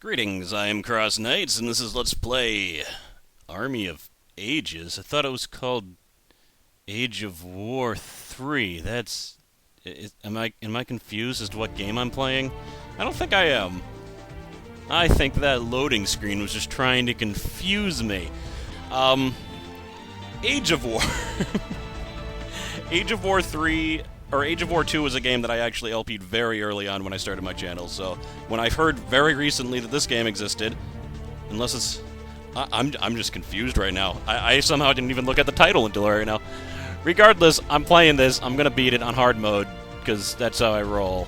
Greetings, I am CrossKnights, and this is Let's Play Army of Ages. I thought it was called Age of War 3. Am I confused as to what game I'm playing? I don't think I am. I think that loading screen was just trying to confuse me. Age of War. Age of War 3... or Age of War 2 was a game that I actually LP'd very early on when I started my channel, so when I heard very recently that this game existed, unless it's... I'm just confused right now. I somehow didn't even look at the title until right now. Regardless, I'm playing this, I'm gonna beat it on hard mode, because that's how I roll.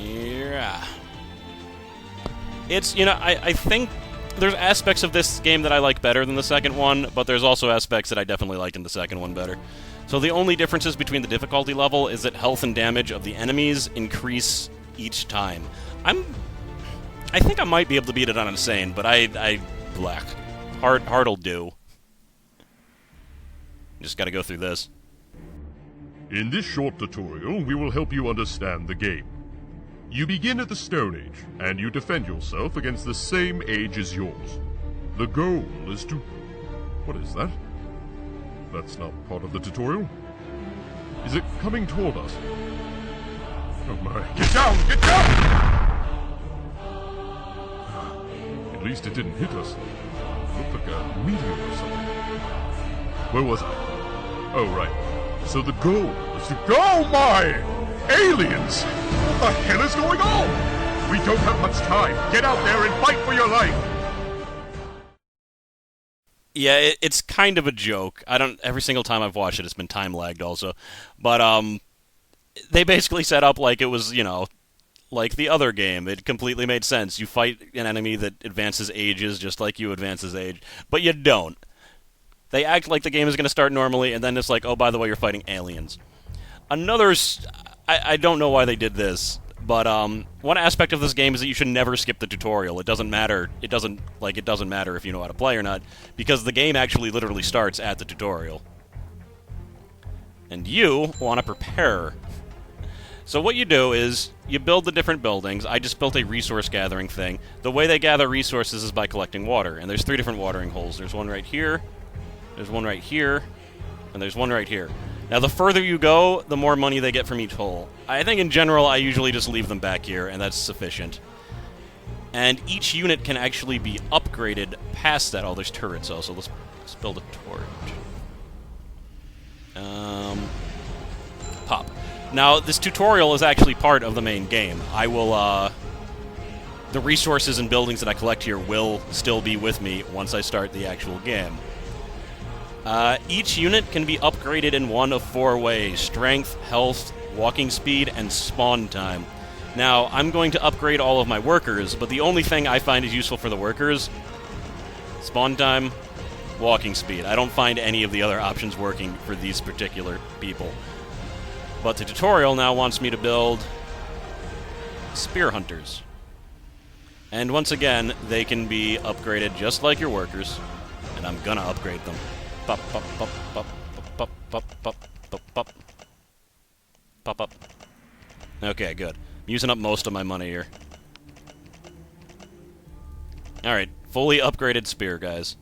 Yeah. It's, I think there's aspects of this game that I like better than the second one, but there's also aspects that I definitely liked in the second one better. So the only differences between the difficulty level is that health and damage of the enemies increase each time. I think I might be able to beat it on Insane, but black. Hard'll do. Just gotta go through this. In this short tutorial, we will help you understand the game. You begin at the Stone Age, and you defend yourself against the same age as yours. The goal is to... What is that? That's not part of the tutorial. Is it coming toward us? Oh my... Get down! Get down! At least it didn't hit us. It looked like a meteor or something. Where was I? Oh, right. So the goal is to... Oh my! Aliens! What the hell is going on? We don't have much time. Get out there and fight for your life! Yeah, it's kind of a joke. Every single time I've watched it, it's been time-lagged also. But, they basically set up like it was, like the other game. It completely made sense. You fight an enemy that advances ages just like you advances age. But you don't. They act like the game is going to start normally, and then it's like, oh, by the way, you're fighting aliens. I don't know why they did this. But one aspect of this game is that you should never skip the tutorial. It doesn't matter. It doesn't matter if you know how to play or not, because the game actually literally starts at the tutorial. And you want to prepare. So what you do is you build the different buildings. I just built a resource gathering thing. The way they gather resources is by collecting water, and there's 3 different watering holes. There's one right here, there's one right here, and there's one right here. Now, the further you go, the more money they get from each hole. I think in general, I usually just leave them back here, and that's sufficient. And each unit can actually be upgraded past that. Oh, there's turrets also. Let's build a torch. Pop. Now, this tutorial is actually part of the main game. I will, the resources and buildings that I collect here will still be with me once I start the actual game. Each unit can be upgraded in one of 4 ways: strength, health, walking speed, and spawn time. Now, I'm going to upgrade all of my workers, but the only thing I find is useful for the workers: spawn time, walking speed. I don't find any of the other options working for these particular people. But the tutorial now wants me to build spear hunters. And once again, they can be upgraded just like your workers, and I'm gonna upgrade them. Pop, pop, pop, pop, pop, pop, pop, pop, pop. Pop up. Okay, good. I'm using up most of my money here. Alright, fully upgraded spear guys.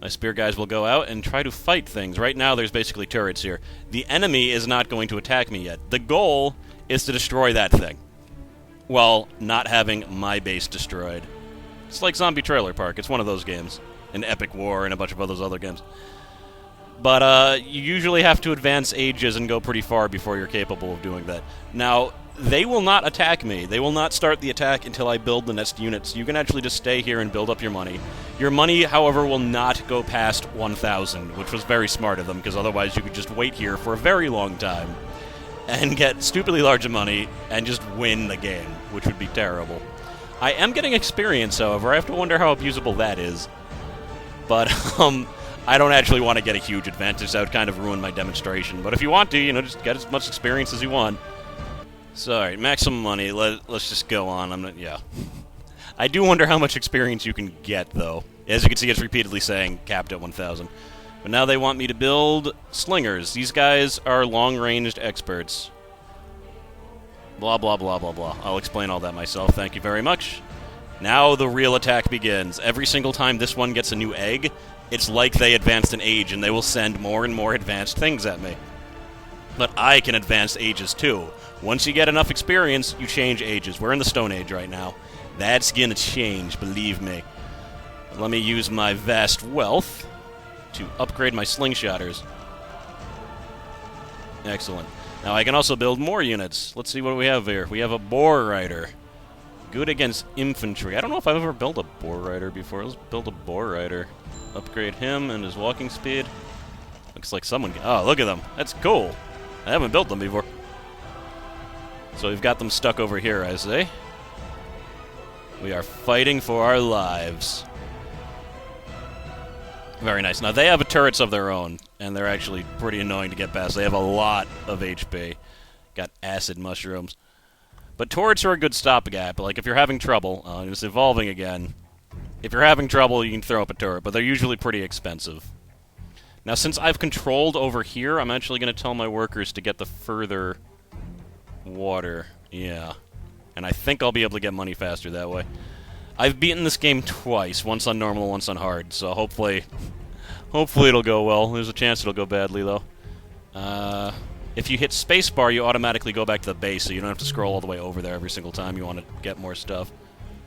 My spear guys will go out and try to fight things. Right now, there's basically turrets here. The enemy is not going to attack me yet. The goal is to destroy that thing, while not having my base destroyed. It's like Zombie Trailer Park. It's one of those games. And Epic War and a bunch of those other games. But you usually have to advance ages and go pretty far before you're capable of doing that. Now, they will not attack me. They will not start the attack until I build the next unit, so you can actually just stay here and build up your money. Your money, however, will not go past 1,000, which was very smart of them, because otherwise you could just wait here for a very long time and get stupidly large money and just win the game, which would be terrible. I am getting experience, however. I have to wonder how abusable that is. But, I don't actually want to get a huge advantage. That would kind of ruin my demonstration. But if you want to, just get as much experience as you want. So, alright, maximum money. Let's just go on. Yeah. I do wonder how much experience you can get, though. As you can see, it's repeatedly saying capped at 1,000. But now they want me to build slingers. These guys are long-ranged experts. Blah, blah, blah, blah, blah. I'll explain all that myself. Thank you very much. Now the real attack begins. Every single time this one gets a new egg, it's like they advanced an age, and they will send more and more advanced things at me. But I can advance ages too. Once you get enough experience, you change ages. We're in the Stone Age right now. That's gonna change, believe me. Let me use my vast wealth to upgrade my slingshotters. Excellent. Now I can also build more units. Let's see what we have here. We have a boar rider. Good against infantry. I don't know if I've ever built a boar rider before. Let's build a boar rider. Upgrade him and his walking speed. Looks like someone... Oh, look at them. That's cool. I haven't built them before. So we've got them stuck over here, I say. We are fighting for our lives. Very nice. Now, they have turrets of their own, and they're actually pretty annoying to get past. They have a lot of HP. Got acid mushrooms. But turrets are a good stopgap. Like, if you're having trouble, it's evolving again. If you're having trouble, you can throw up a turret, but they're usually pretty expensive. Now, since I've controlled over here, I'm actually going to tell my workers to get the further water. Yeah. And I think I'll be able to get money faster that way. I've beaten this game twice, once on normal, once on hard, so hopefully it'll go well. There's a chance it'll go badly, though. If you hit spacebar, you automatically go back to the base, so you don't have to scroll all the way over there every single time you want to get more stuff.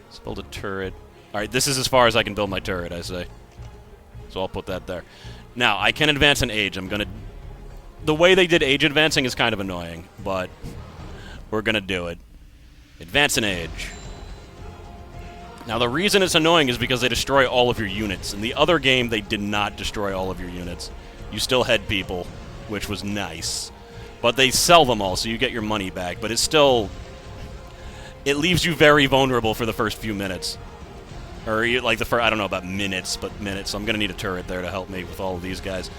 Let's build a turret. Alright, this is as far as I can build my turret, I say. So I'll put that there. Now, I can advance an age. The way they did age advancing is kind of annoying, but we're gonna do it. Advance an age. Now, the reason it's annoying is because they destroy all of your units. In the other game, they did not destroy all of your units. You still had people, which was nice. But they sell them all, so you get your money back. But it's still... It leaves you very vulnerable for the first few minutes. Or, like, the first... I don't know about minutes, but minutes. So I'm going to need a turret there to help me with all of these guys.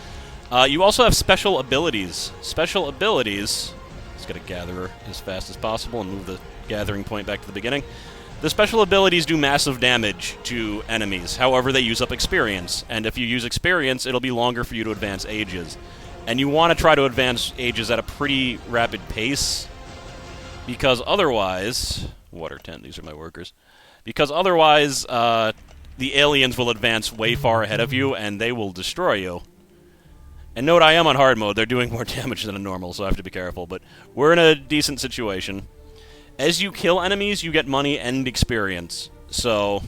You also have special abilities. Special abilities... Let's get a gatherer as fast as possible and move the gathering point back to the beginning. The special abilities do massive damage to enemies. However, they use up experience. And if you use experience, it'll be longer for you to advance ages. And you want to try to advance ages at a pretty rapid pace. Because otherwise... Water 10, these are my workers. Because otherwise, the aliens will advance way far ahead of you, and they will destroy you. And note, I am on hard mode. They're doing more damage than a normal, so I have to be careful. But we're in a decent situation. As you kill enemies, you get money and experience. So...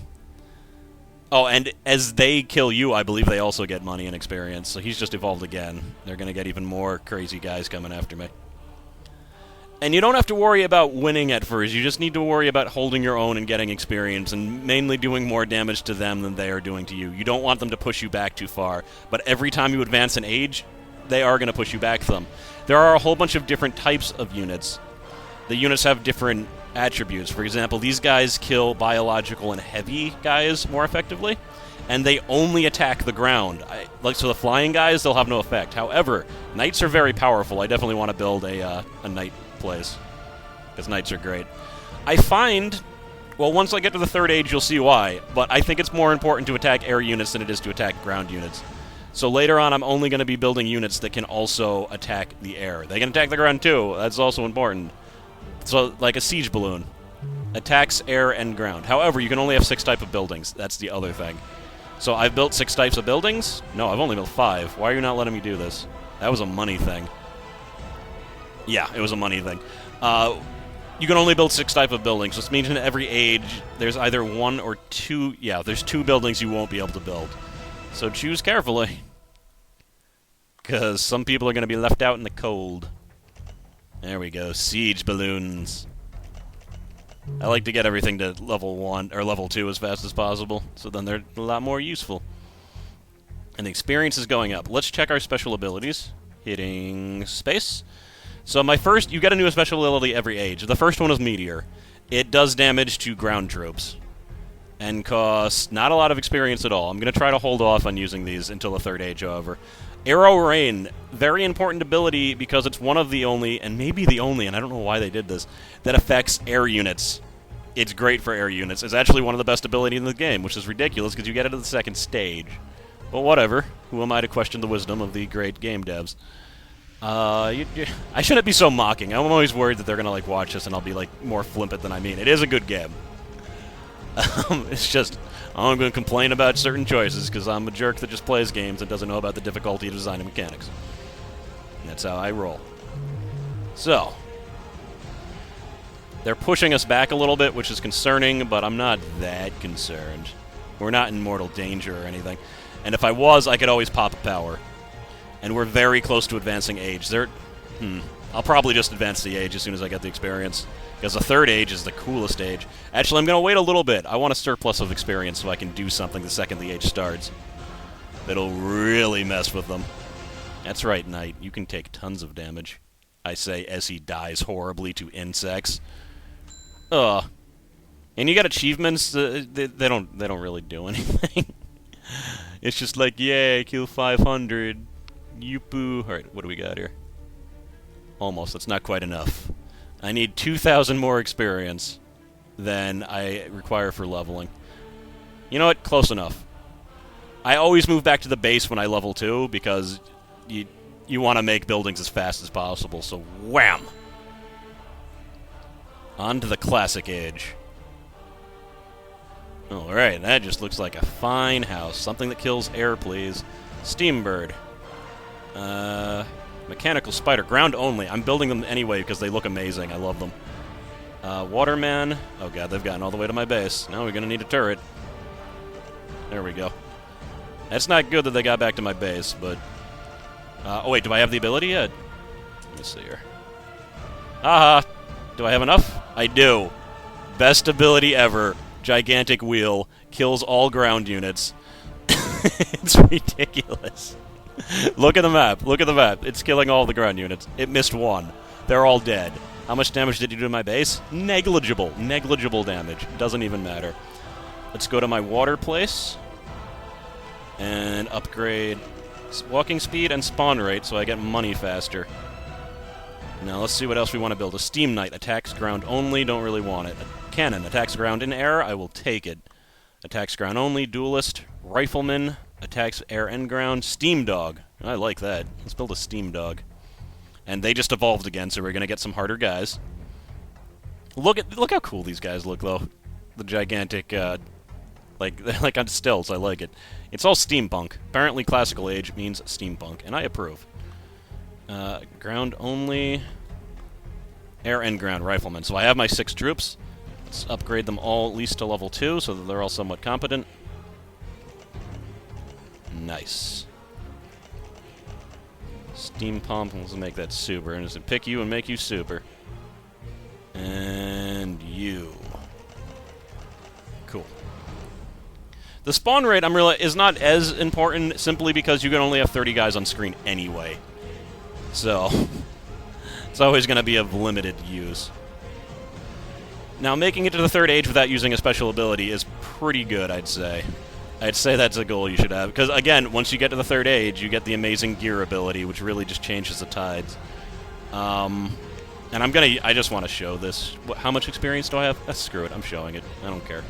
Oh, and as they kill you, I believe they also get money and experience. So he's just evolved again. They're going to get even more crazy guys coming after me. And you don't have to worry about winning at first. You just need to worry about holding your own and getting experience, and mainly doing more damage to them than they are doing to you. You don't want them to push you back too far. But every time you advance an age, they are going to push you back some. There are a whole bunch of different types of units. The units have different attributes. For example, these guys kill biological and heavy guys more effectively, and they only attack the ground. So the flying guys, they'll have no effect. However, knights are very powerful. I definitely want to build a knight place, because knights are great. I find, well, once I get to the third age, you'll see why, but I think it's more important to attack air units than it is to attack ground units. So later on, I'm only going to be building units that can also attack the air. They can attack the ground too. That's also important. So, like a siege balloon. Attacks air and ground. However, you can only have 6 types of buildings. That's the other thing. So, I've built 6 types of buildings? No, I've only built 5. Why are you not letting me do this? That was a money thing. Yeah, it was a money thing. You can only build 6 types of buildings, which means in every age, there's either 1 or 2... Yeah, there's 2 buildings you won't be able to build. So, choose carefully. Because some people are going to be left out in the cold. There we go. Siege balloons. I like to get everything to level 1 or level 2 as fast as possible, so then they're a lot more useful. And the experience is going up. Let's check our special abilities. Hitting space. So my first, you get a new special ability every age. The first one is Meteor. It does damage to ground troops. And costs not a lot of experience at all. I'm going to try to hold off on using these until the third age, however. Arrow Rain, very important ability because it's one of the only, and maybe the only, and I don't know why they did this, that affects air units. It's great for air units. It's actually one of the best abilities in the game, which is ridiculous because you get it at the second stage. But whatever. Who am I to question the wisdom of the great game devs? I shouldn't be so mocking. I'm always worried that they're going to watch this and I'll be more flippant than I mean. It is a good game. It's just, I'm going to complain about certain choices because I'm a jerk that just plays games and doesn't know about the difficulty of designing mechanics. And that's how I roll. So, they're pushing us back a little bit, which is concerning, but I'm not that concerned. We're not in mortal danger or anything. And if I was, I could always pop a power. And we're very close to advancing age. I'll probably just advance the age as soon as I get the experience. Because the third age is the coolest age. Actually, I'm going to wait a little bit. I want a surplus of experience so I can do something the second the age starts. That'll really mess with them. That's right, Knight. You can take tons of damage. I say as he dies horribly to insects. Ugh. And you got achievements. They don't really do anything. It's just like, yay, kill 500. Yoopoo. Alright, what do we got here? Almost. That's not quite enough. I need 2,000 more experience than I require for leveling. You know what? Close enough. I always move back to the base when I level 2 because you want to make buildings as fast as possible. So, wham! On to the classic age. Alright, that just looks like a fine house. Something that kills air, please. Steambird. Mechanical spider. Ground only. I'm building them anyway because they look amazing. I love them. Waterman. Oh god, they've gotten all the way to my base. Now we're going to need a turret. There we go. That's not good that they got back to my base, but... oh wait, do I have the ability yet? Let me see here. Aha! Do I have enough? I do. Best ability ever. Gigantic wheel. Kills all ground units. It's ridiculous. Look at the map. Look at the map. It's killing all the ground units. It missed one. They're all dead. How much damage did you do to my base? Negligible. Negligible damage. Doesn't even matter. Let's go to my water place. And upgrade walking speed and spawn rate so I get money faster. Now let's see what else we want to build. A Steam Knight. Attacks ground only. Don't really want it. A cannon. Attacks ground in air. I will take it. Attacks ground only. Duelist. Rifleman. Attacks air and ground. Steam Dog. I like that. Let's build a Steam Dog. And they just evolved again, so we're going to get some harder guys. Look how cool these guys look, though. The gigantic, like on stilts. I like it. It's all steampunk. Apparently classical age means steampunk, and I approve. Ground only. Air and ground riflemen. So I have my 6 troops. Let's upgrade them all at least to level 2, so that they're all somewhat competent. Nice. Steam pump, let's make that super. And just pick you and make you super. And you. Cool. The spawn rate, is not as important simply because you can only have 30 guys on screen anyway. So, it's always going to be of limited use. Now, making it to the 3rd age without using a special ability is pretty good, I'd say. I'd say that's a goal you should have. Because, again, once you get to the 3rd age, you get the amazing gear ability, which really just changes the tides. And I just want to show this. How much experience do I have? Screw it, I'm showing it. I don't care.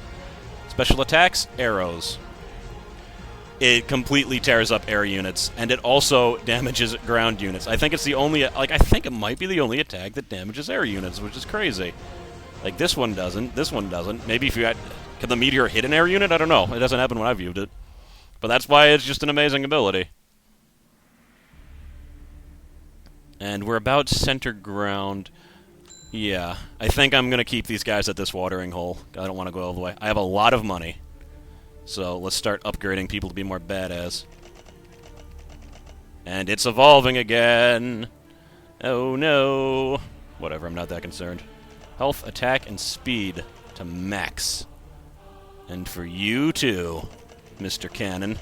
Special attacks, arrows. It completely tears up air units, and it also damages ground units. I think it's the only, I think it might be the only attack that damages air units, which is crazy. Like, this one doesn't, this one doesn't. Maybe if you had... Can the meteor hit an air unit? I don't know. It doesn't happen when I've viewed it. But that's why it's just an amazing ability. And we're about center ground. Yeah. I think I'm going to keep these guys at this watering hole. I don't want to go all the way. I have a lot of money. So let's start upgrading people to be more badass. And it's evolving again. Oh no. Whatever, I'm not that concerned. Health, attack, and speed to max. And for you, too, Mr. Cannon.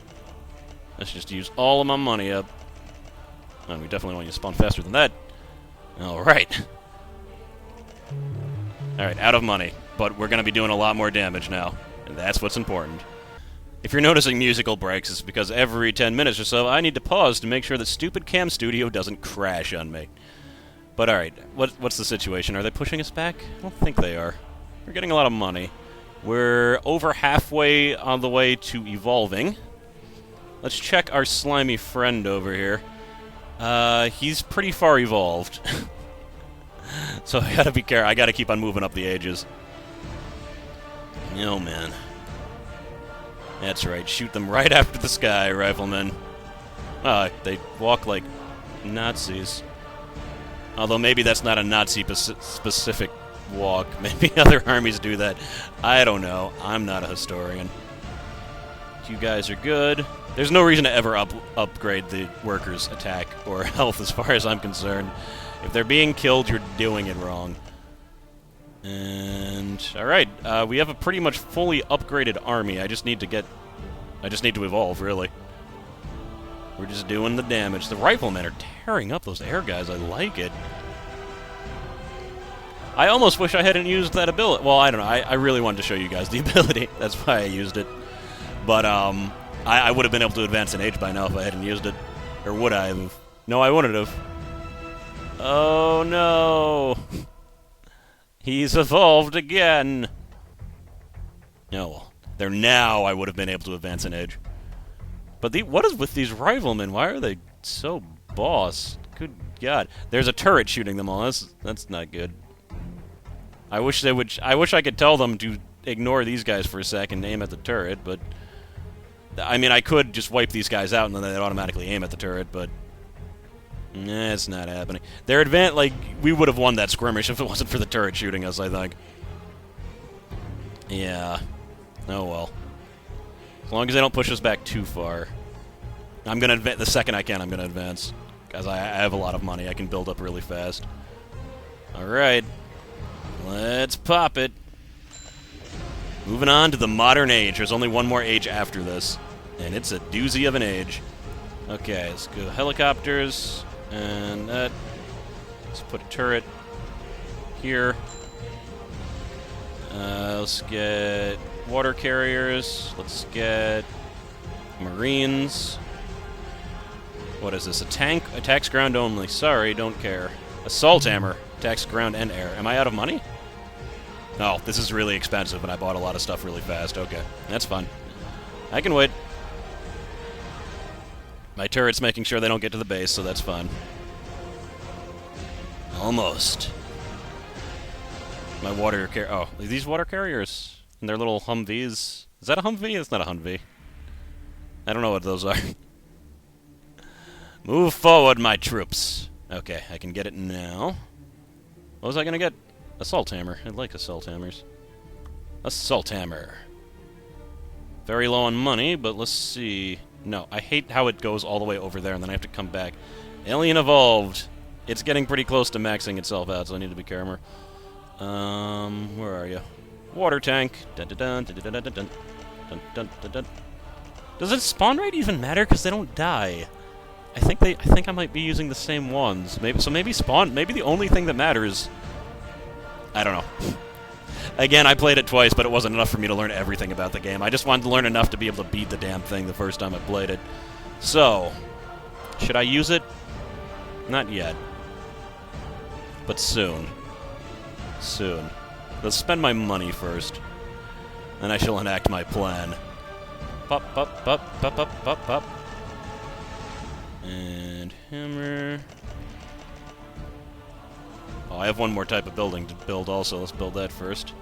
Let's just use all of my money up. Oh, we definitely want you to spawn faster than that. Alright. Alright, out of money. But we're going to be doing a lot more damage now. And that's what's important. If you're noticing musical breaks, it's because every 10 minutes or so, I need to pause to make sure that stupid Cam Studio doesn't crash on me. But alright, what's the situation? Are they pushing us back? I don't think they are. We're getting a lot of money. We're over halfway on the way to evolving. Let's check our slimy friend over here. He's pretty far evolved. So I gotta be careful. I gotta keep on moving up the ages. Oh, man. That's right. Shoot them right after the sky, riflemen. They walk like Nazis. Although maybe that's not a Nazi-specific walk. Maybe other armies do that. I don't know. I'm not a historian. You guys are good. There's no reason to ever upgrade the workers' attack or health as far as I'm concerned. If they're being killed, you're doing it wrong. And alright, we have a pretty much fully upgraded army. I just need to evolve, really. We're just doing the damage. The riflemen are tearing up those air guys. I like it. I almost wish I hadn't used that ability. Well, I don't know. I really wanted to show you guys the ability. That's why I used it. But, I would have been able to advance in age by now if I hadn't used it. Or would I have? No, I wouldn't have. Oh, no. He's evolved again. No. There now I would have been able to advance in age. But what is with these riflemen? Why are they so boss? Good God. There's a turret shooting them all. That's not good. I wish I could tell them to ignore these guys for a sec and aim at the turret, but... I mean, I could just wipe these guys out and then they'd automatically aim at the turret, but... it's not happening. They're like, we would have won that skirmish if it wasn't for the turret shooting us, I think. Yeah. Oh well. As long as they don't push us back too far. I'm gonna advance, the second I can, I'm gonna advance. Because I have a lot of money, I can build up really fast. Alright. Let's pop it. Moving on to the modern age. There's only one more age after this. And it's a doozy of an age. Okay, let's go helicopters. And that. Let's put a turret here. Let's get water carriers. Let's get marines. What is this? A tank? Attacks ground only. Sorry, don't care. Assault hammer. Attacks ground and air. Am I out of money? No, this is really expensive, and I bought a lot of stuff really fast. Okay, that's fine. I can wait. My turret's making sure they don't get to the base, so that's fine. Almost. My water carrier. Oh, are these water carriers? And their little Humvees. Is that a Humvee? It's not a Humvee. I don't know what those are. Move forward, my troops. Okay, I can get it now. What was I gonna get? Assault hammer. I like assault hammers. Assault hammer. Very low on money, but let's see. No, I hate how it goes all the way over there and then I have to come back. Alien evolved. It's getting pretty close to maxing itself out, so I need to be careful. Where are you? Water tank. Dun, dun, dun, dun, dun, dun, dun, dun, dun, dun, dun. Does its spawn rate even matter? Because they don't die. I think I might be using the same ones. Maybe the only thing that matters. I don't know. Again, I played it twice, but it wasn't enough for me to learn everything about the game. I just wanted to learn enough to be able to beat the damn thing the first time I played it. So, should I use it? Not yet. But soon. Soon. Let's spend my money first. Then I shall enact my plan. Pop, pop, pop, pop, pop, pop, pop. And hammer. Oh, I have one more type of building to build also. Let's build that first.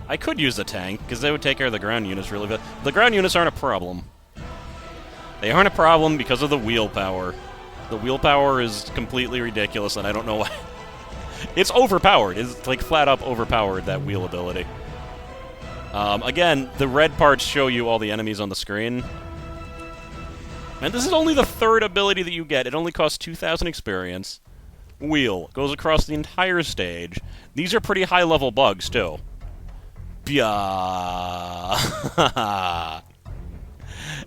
I could use the tank, because they would take care of the ground units really fast. The ground units aren't a problem. They aren't a problem because of the wheel power. The wheel power is completely ridiculous, and I don't know why. It's overpowered. It's like flat up overpowered, that wheel ability. Again, the red parts show you all the enemies on the screen. And this is only the third ability that you get. It only costs 2,000 experience. Wheel. Goes across the entire stage. These are pretty high-level bugs, too. Byaa.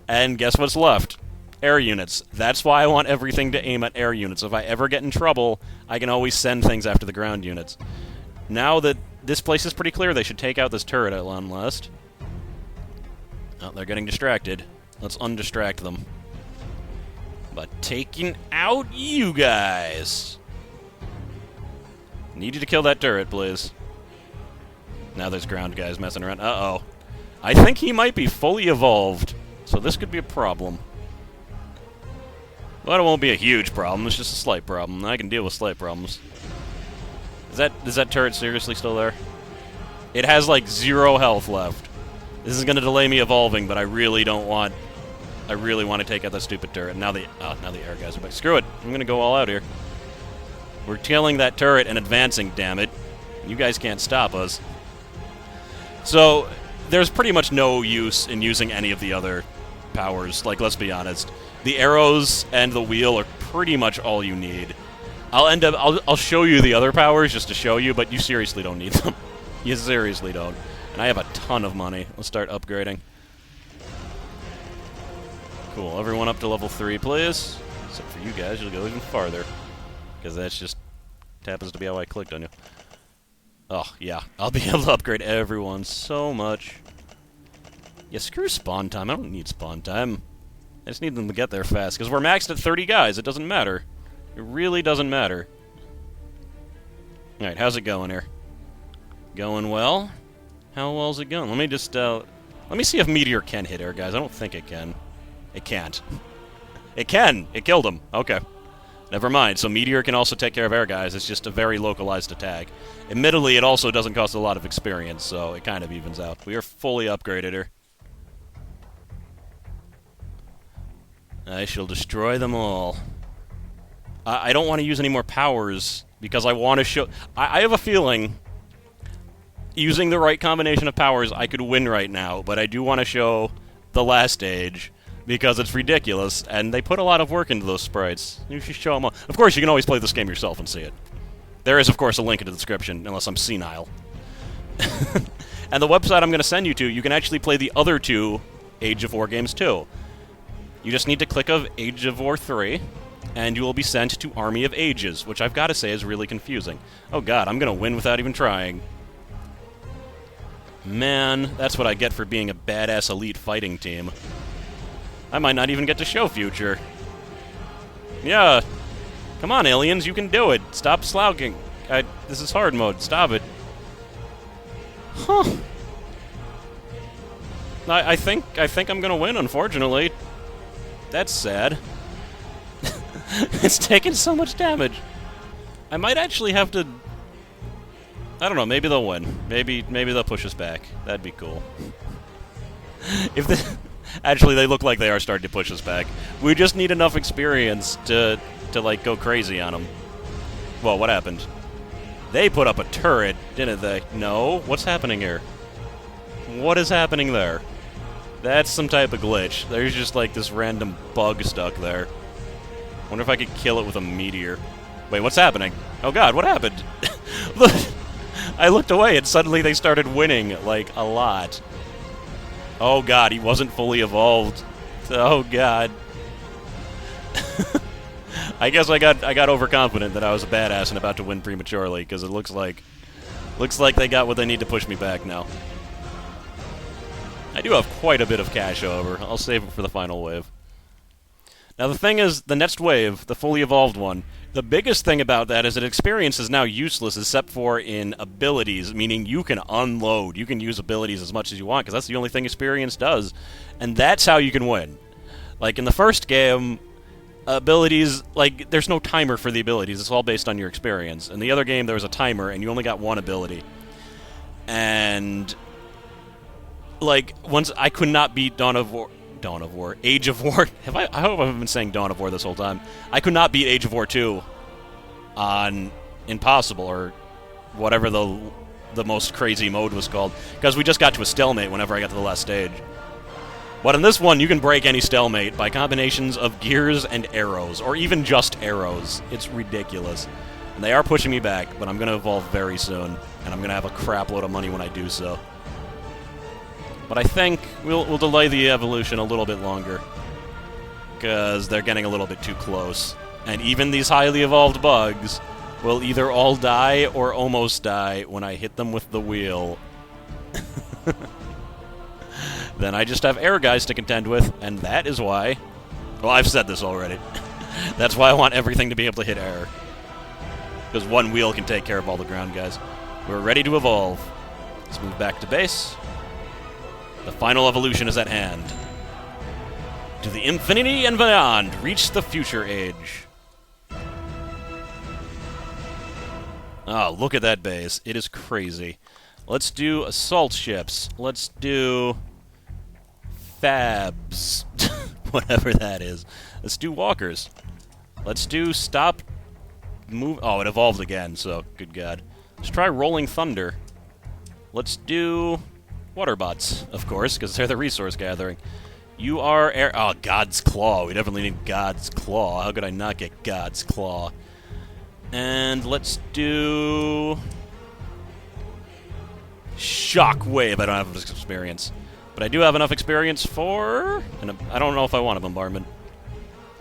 And guess what's left? Air units. That's why I want everything to aim at air units. If I ever get in trouble, I can always send things after the ground units. Now that this place is pretty clear, they should take out this turret at long last. Oh, they're getting distracted. Let's undistract them. But taking out you guys. Need you to kill that turret, please. Now there's ground guys messing around. Uh-oh. I think he might be fully evolved, so this could be a problem. But it won't be a huge problem, it's just a slight problem. I can deal with slight problems. Is that turret seriously still there? It has, like, 0 health left. This is going to delay me evolving, but I really don't want... I really want to take out that stupid turret. Now the air guys are back. Screw it. I'm going to go all out here. We're killing that turret and advancing, damn it. You guys can't stop us. So, there's pretty much no use in using any of the other powers. Like, let's be honest. The arrows and the wheel are pretty much all you need. I'll show you the other powers just to show you, but you seriously don't need them. You seriously don't. And I have a ton of money. Let's start upgrading. Cool. Everyone up to level 3, please. Except for you guys, you'll go even farther. Because that's just happens to be how I clicked on you. Oh, yeah. I'll be able to upgrade everyone so much. Yeah, screw spawn time. I don't need spawn time. I just need them to get there fast. Because we're maxed at 30 guys. It doesn't matter. It really doesn't matter. Alright, how's it going here? Going well? How well's it going? Let me just, let me see if Meteor can hit air, guys. I don't think it can. It can't. It can! It killed him. Okay. Never mind. So Meteor can also take care of air, guys. It's just a very localized attack. Admittedly, it also doesn't cost a lot of experience, so it kind of evens out. We are fully upgraded here. I shall destroy them all. I don't want to use any more powers, because I want to show... I have a feeling... Using the right combination of powers, I could win right now, but I do want to show the last stage, because it's ridiculous, and they put a lot of work into those sprites. You should show them all. Of course, you can always play this game yourself and see it. There is, of course, a link in the description, unless I'm senile. And the website I'm going to send you to, you can actually play the other two Age of War games, too. You just need to click of Age of War 3, and you will be sent to Army of Ages, which I've got to say is really confusing. Oh god, I'm going to win without even trying. Man, that's what I get for being a badass elite fighting team. I might not even get to show future. Yeah. Come on, aliens, you can do it. Stop slouching. This is hard mode. Stop it. Huh. I think I'm gonna win, unfortunately. That's sad. It's taking so much damage. I might actually have to... I don't know, maybe they'll win. Maybe they'll push us back. That'd be cool. If they... Actually, they look like they are starting to push us back. We just need enough experience to like, go crazy on them. Well, what happened? They put up a turret, didn't they? No? What's happening here? What is happening there? That's some type of glitch. There's just, like, this random bug stuck there. Wonder if I could kill it with a meteor. Wait, what's happening? Oh god, what happened? Look! I looked away and suddenly they started winning, like, a lot. Oh god, he wasn't fully evolved. Oh god. I guess I got overconfident that I was a badass and about to win prematurely, because it looks like they got what they need to push me back now. I do have quite a bit of cash over. I'll save it for the final wave. Now the thing is, the next wave, the fully evolved one, the biggest thing about that is that experience is now useless except for in abilities, meaning you can unload. You can use abilities as much as you want, because that's the only thing experience does. And that's how you can win. Like, in the first game, abilities, like, there's no timer for the abilities. It's all based on your experience. In the other game, there was a timer, and you only got one ability. And, like, once I could not beat Age of War. I hope I've been saying Dawn of War this whole time. I could not beat Age of War 2 on Impossible, or whatever the most crazy mode was called, because we just got to a stalemate whenever I got to the last stage. But in this one, you can break any stalemate by combinations of gears and arrows, or even just arrows. It's ridiculous. And they are pushing me back, but I'm going to evolve very soon, and I'm going to have a crap load of money when I do so. But I think we'll delay the evolution a little bit longer, because they're getting a little bit too close. And even these highly evolved bugs will either all die or almost die when I hit them with the wheel. Then I just have air guys to contend with, and that is why... Well, I've said this already. That's why I want everything to be able to hit air. Because one wheel can take care of all the ground guys. We're ready to evolve. Let's move back to base. The final evolution is at hand. To the infinity and beyond, reach the future age. Oh, look at that base. It is crazy. Let's do assault ships. Let's do Fabs. Whatever that is. Let's do walkers. Let's do stop... Move... Oh, it evolved again, so good god. Let's try rolling thunder. Let's do... water bots, of course, because they're the resource gathering. You are air... Oh, God's Claw. We definitely need God's Claw. How could I not get God's Claw? And let's do... Shockwave. I don't have enough experience. But I do have enough experience for... And I don't know if I want a bombardment.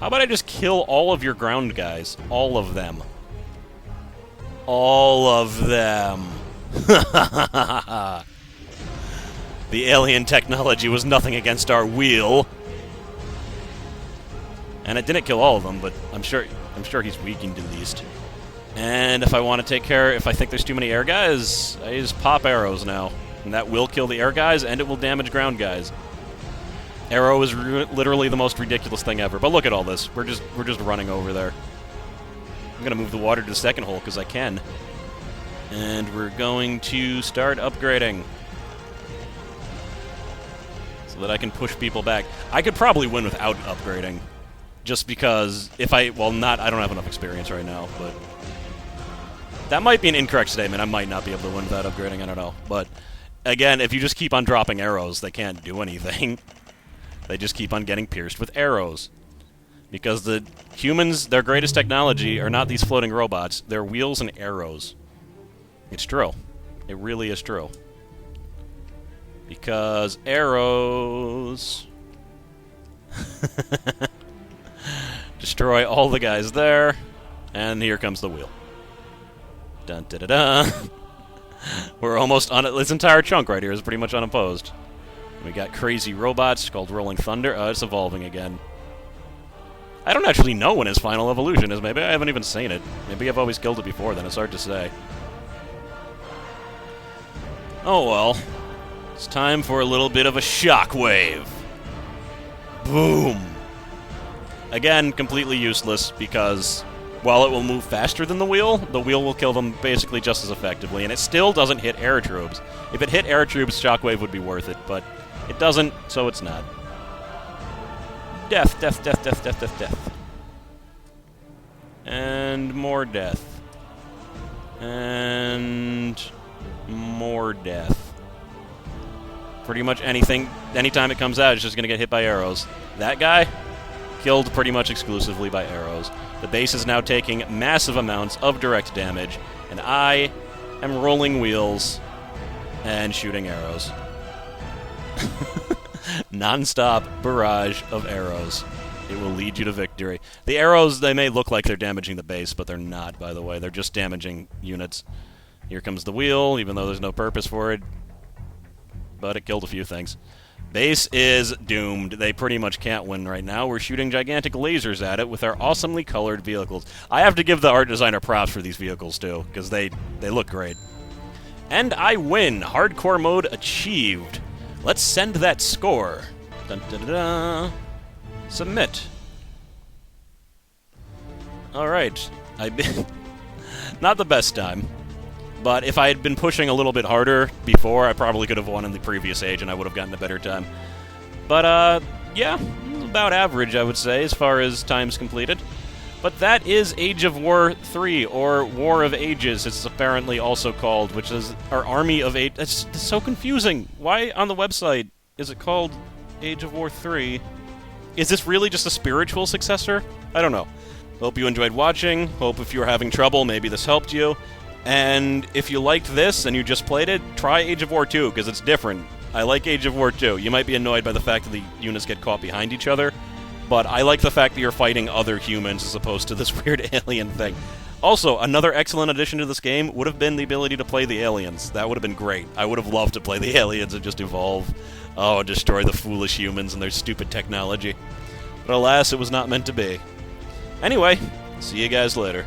How about I just kill all of your ground guys? All of them. All of them. The alien technology was nothing against our wheel. And it didn't kill all of them, but I'm sure he's weakened at least. And if I want to take care, if I think there's too many air guys, I just pop arrows now. And that will kill the air guys, and it will damage ground guys. Arrow is literally the most ridiculous thing ever. But look at all this. We're just running over there. I'm going to move the water to the second hole because I can. And we're going to start upgrading. So that I can push people back. I could probably win without upgrading. Just because if I... Well, I don't have enough experience right now, but... That might be an incorrect statement. I might not be able to win without upgrading. I don't know. But, again, if you just keep on dropping arrows, they can't do anything. They just keep on getting pierced with arrows. Because the humans, their greatest technology are not these floating robots. They're wheels and arrows. It's true. It really is true. Because arrows... Destroy all the guys there. And here comes the wheel. Dun da da da. We're almost on it. This entire chunk right here is pretty much unopposed. We got crazy robots called Rolling Thunder. Oh, it's evolving again. I don't actually know when his final evolution is. Maybe I haven't even seen it. Maybe I've always killed it before then. It's hard to say. Oh well. It's time for a little bit of a shockwave. Boom. Again, completely useless because while it will move faster than the wheel will kill them basically just as effectively, and it still doesn't hit air troops. If it hit air troops, shockwave would be worth it, but it doesn't, so it's not. Death, death, death, death, death, death, death. And more death. And more death. Pretty much anything, anytime it comes out, it's just going to get hit by arrows. That guy, killed pretty much exclusively by arrows. The base is now taking massive amounts of direct damage, and I am rolling wheels and shooting arrows. Non-stop barrage of arrows. It will lead you to victory. The arrows, they may look like they're damaging the base, but they're not, by the way. They're just damaging units. Here comes the wheel, even though there's no purpose for it. But it killed a few things. Base is doomed. They pretty much can't win right now. We're shooting gigantic lasers at it with our awesomely colored vehicles. I have to give the art designer props for these vehicles, too, because they look great. And I win. Hardcore mode achieved. Let's send that score. Dun, dun, dun, dun. Submit. Alright. I've been... Not the best time. But if I had been pushing a little bit harder before, I probably could have won in the previous age, and I would have gotten a better time. But, yeah, about average, I would say, as far as times completed. But that is Age of War 3, or War of Ages, it's apparently also called, which is our Army of Ages. It's so confusing. Why on the website is it called Age of War 3? Is this really just a spiritual successor? I don't know. Hope you enjoyed watching. Hope if you were having trouble, maybe this helped you. And if you liked this and you just played it, try Age of War 2, because it's different. I like Age of War 2. You might be annoyed by the fact that the units get caught behind each other, but I like the fact that you're fighting other humans as opposed to this weird alien thing. Also, another excellent addition to this game would have been the ability to play the aliens. That would have been great. I would have loved to play the aliens and just evolve. Oh, destroy the foolish humans and their stupid technology. But alas, it was not meant to be. Anyway, see you guys later.